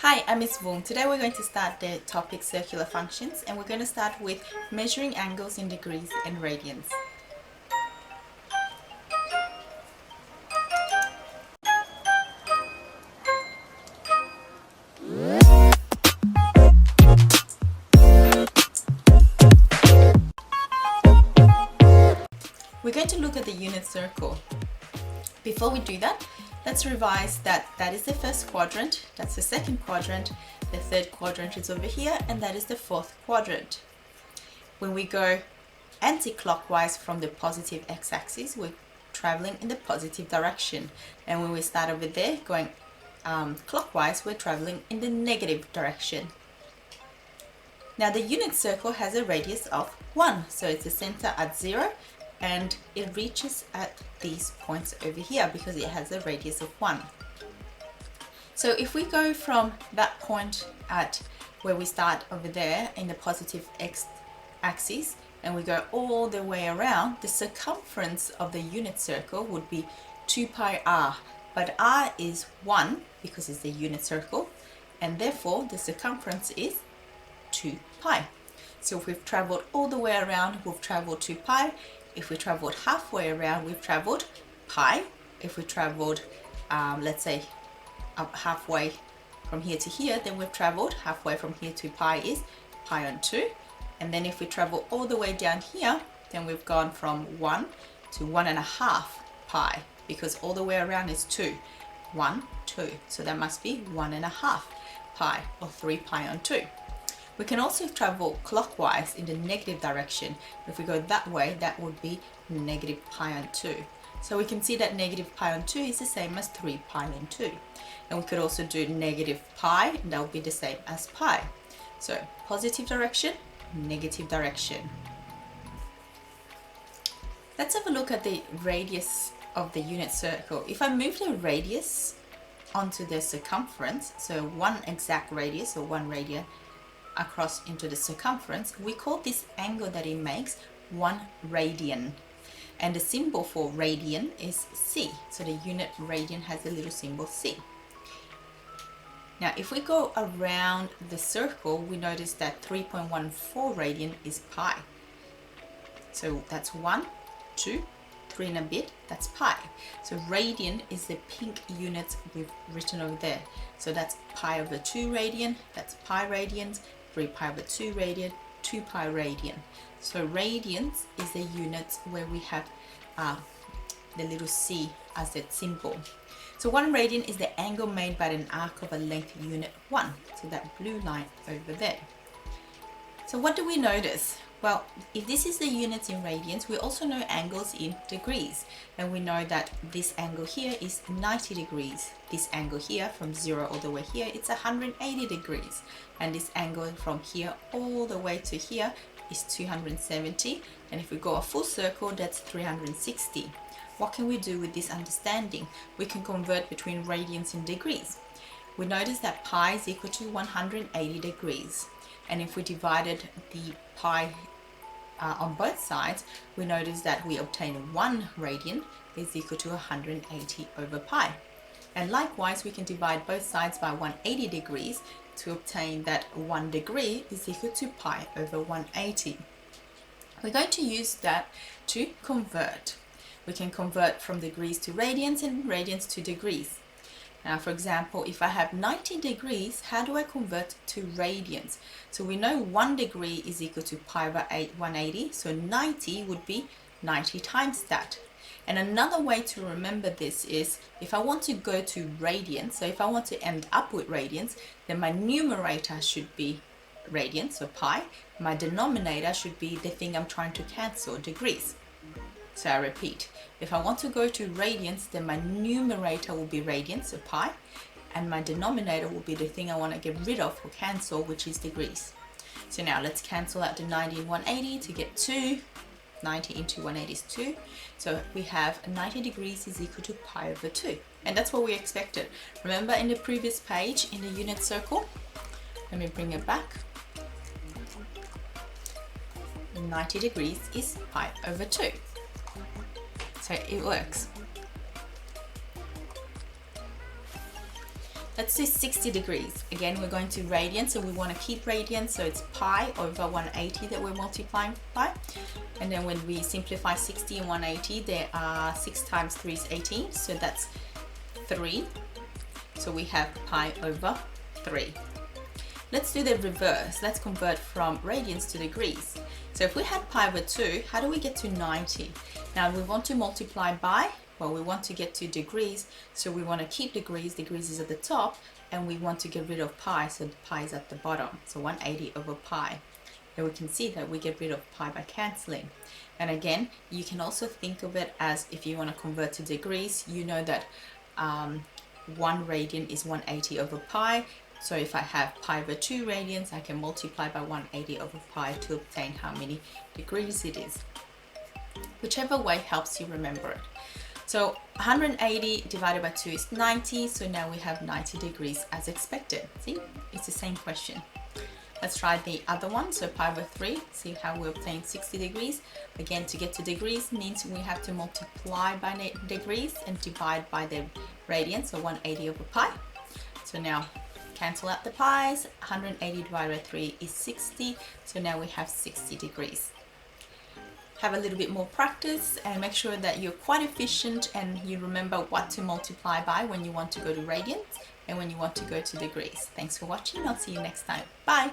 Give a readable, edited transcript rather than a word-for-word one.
Hi, I'm Ms. Wong. Today we're going to start the topic circular functions, and we're going to start with measuring angles in degrees and radians. We're going to look at the unit circle. Before we do that, let's revise that is the first quadrant, that's the second quadrant, the third quadrant is over here, and that is the fourth quadrant. When we go anti-clockwise from the positive x-axis, we're traveling in the positive direction, and when we start over there going clockwise, we're traveling in the negative direction. Now the unit circle has a radius of 1, so it's a center at 0, and it reaches at these points over here because it has a radius of 1. So if we go from that point at where we start over there in the positive x-axis and we go all the way around, the circumference of the unit circle would be 2 pi r, but r is 1 because it's the unit circle, and therefore the circumference is 2 pi. So if we've traveled all the way around, we've traveled 2 pi. If we traveled halfway around, we've traveled pi. If we traveled, let's say, up halfway from here to here, then we've traveled halfway from here to pi is pi on 2. And then if we travel all the way down here, then we've gone from 1 to 1.5 pi, because all the way around is 2. 1, 2. So that must be 1.5 pi, or 3 pi on 2. We can also travel clockwise in the negative direction. If we go that way, that would be negative pi on 2. So we can see that negative pi on 2 is the same as 3 pi on 2. And we could also do negative pi, and that would be the same as pi. So positive direction, negative direction. Let's have a look at the radius of the unit circle. If I move the radius onto the circumference, so one exact radius or one radian across into the circumference, we call this angle that it makes 1 radian, and the symbol for radian is C, so the unit radian has a little symbol C. Now if we go around the circle, we notice that 3.14 radian is pi, so that's 1, 2, 3 and a bit, that's pi. So radian is the pink unit we've written over there, so that's pi over 2 radian, that's pi radians, 3 pi over 2 radian, 2 pi radian. So radians is the unit where we have the little c as that symbol. So 1 radian is the angle made by an arc of a length unit 1. So that blue line over there. So what do we notice? Well, if this is the units in radians, we also know angles in degrees. And we know that this angle here is 90 degrees. This angle here from 0 all the way here, it's 180 degrees. And this angle from here all the way to here is 270. And if we go a full circle, that's 360. What can we do with this understanding? We can convert between radians and degrees. We notice that pi is equal to 180 degrees. And if we divided the pi on both sides, we notice that we obtain 1 radian is equal to 180 over pi. And likewise, we can divide both sides by 180 degrees to obtain that 1 degree is equal to pi over 180. We're going to use that to convert. We can convert from degrees to radians and radians to degrees. Now, for example, if I have 90 degrees, how do I convert to radians? So we know 1 degree is equal to pi over 180, so 90 would be 90 times that. And another way to remember this is, if I want to go to radians, so if I want to end up with radians, then my numerator should be radians, so pi. My denominator should be the thing I'm trying to cancel, degrees. So I repeat, if I want to go to radians, then my numerator will be radians, so pi, and my denominator will be the thing I want to get rid of or cancel, which is degrees. So now let's cancel out the 90 and 180 to get 2. 90 into 180 is 2. So we have 90 degrees is equal to pi over 2. And that's what we expected. Remember in the previous page in the unit circle? Let me bring it back. 90 degrees is pi over 2. So it works. Let's do 60 degrees. Again, we're going to radians, so we want to keep radians, so it's pi over 180 that we're multiplying by. And then when we simplify 60 and 180, there are 6 times 3 is 18, so that's 3. So we have pi over 3. Let's do the reverse. Let's convert from radians to degrees. So if we had pi over 2, how do we get to 90? Now we want to multiply by, well, we want to get to degrees, so we want to keep degrees is at the top, and we want to get rid of pi, so the pi is at the bottom. So 180 over pi. And we can see that we get rid of pi by cancelling. And again, you can also think of it as, if you want to convert to degrees, you know that 1 radian is 180 over pi. So if I have pi over 2 radians, I can multiply by 180 over pi to obtain how many degrees it is. Whichever way helps you remember it. So 180 divided by 2 is 90, so now we have 90 degrees as expected. See, it's the same question. Let's try the other one. So pi over 3, see how we obtain 60 degrees. Again, to get to degrees means we have to multiply by degrees and divide by the radians, so 180 over pi. So now cancel out the pi's. 180 divided by 3 is 60, so now we have 60 degrees. Have a little bit more practice and make sure that you're quite efficient and you remember what to multiply by when you want to go to radians and when you want to go to degrees. Thanks for watching. I'll see you next time. Bye.